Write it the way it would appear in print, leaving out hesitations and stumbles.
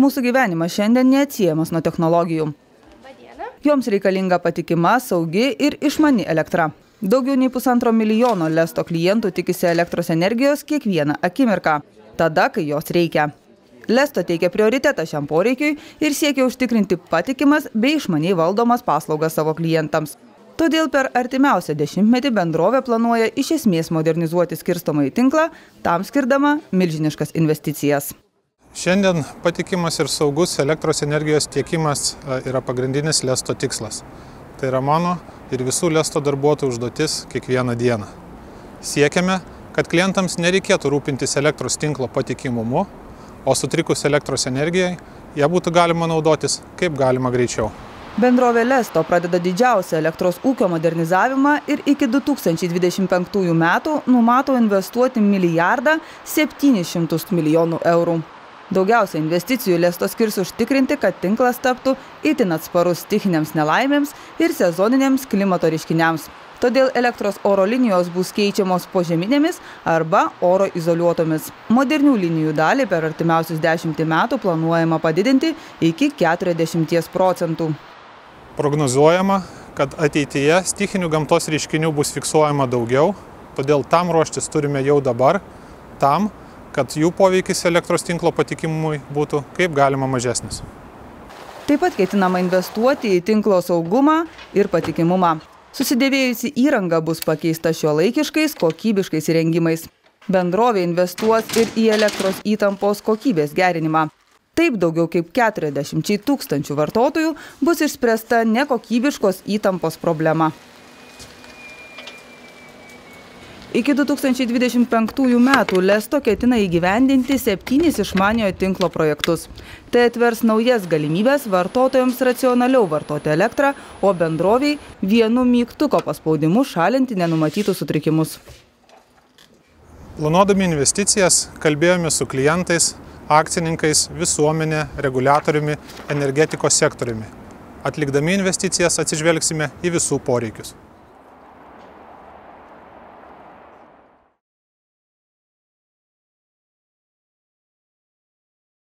Mūsų gyvenimas šiandien neatsiejamas nuo technologijų. Joms reikalinga patikima, saugi ir išmani elektra. Daugiau nei 1,5 milijono Lesto klientų tikisi elektros energijos kiekvieną akimirką, tada, kai jos reikia. Lesto teikia prioritetą šiam poreikiui ir siekia užtikrinti patikimas bei išmaniai valdomas paslaugas savo klientams. Todėl per artimiausią dešimtmetį bendrovė planuoja iš esmės modernizuoti skirstomąjį tinklą, tam skirdama milžiniškas investicijas. Šiandien patikimas ir saugus elektros energijos tiekimas yra pagrindinis Lesto tikslas. Tai yra mano ir visų Lesto darbuotojų užduotis kiekvieną dieną. Siekiame, kad klientams nereikėtų rūpintis elektros tinklo patikimumu, o sutrikus elektros energijai, ją būtų galima naudotis kaip galima greičiau. Bendrovė Lesto pradeda didžiausią elektros ūkio modernizavimą ir iki 2025 metų numato investuoti 1,7 milijardo eurų. Daugiausia investicijų Lesto skirs užtikrinti, kad tinklas taptų itin atsparus stichiniams nelaimėms ir sezoniniams klimato reiškiniams. Todėl elektros oro linijos bus keičiamos požeminėmis arba oro izoliuotomis. Modernių linijų dalį per artimiausius 10 metų planuojama padidinti iki 40%. Prognozuojama, kad ateityje stichinių gamtos reiškinių bus fiksuojama daugiau, todėl tam ruoštis turime jau dabar, tam, kad jų poveikis elektros tinklo patikimumui būtų kaip galima mažesnis. Taip pat ketinama investuoti į tinklo saugumą ir patikimumą. Susidėvėjusi įranga bus pakeista šiuolaikiškais, kokybiškais įrengimais. Bendrovė investuos ir į elektros įtampos kokybės gerinimą. Taip daugiau kaip 40 000 vartotojų bus išspręsta nekokybiškos įtampos problema. Iki 2025 metų Lesto ketina įgyvendinti 7 išmaniojo tinklo projektus. Tai atvers naujas galimybės vartotojams racionaliau vartoti elektrą, o bendroviai vienu mygtuko paspaudimu šalinti nenumatytus sutrikimus. Planuodami investicijas kalbėjome su klientais, akcininkais, visuomenė, reguliatoriumi, energetikos sektoriumi. Atlikdami investicijas atsižvelgsime į visų poreikius.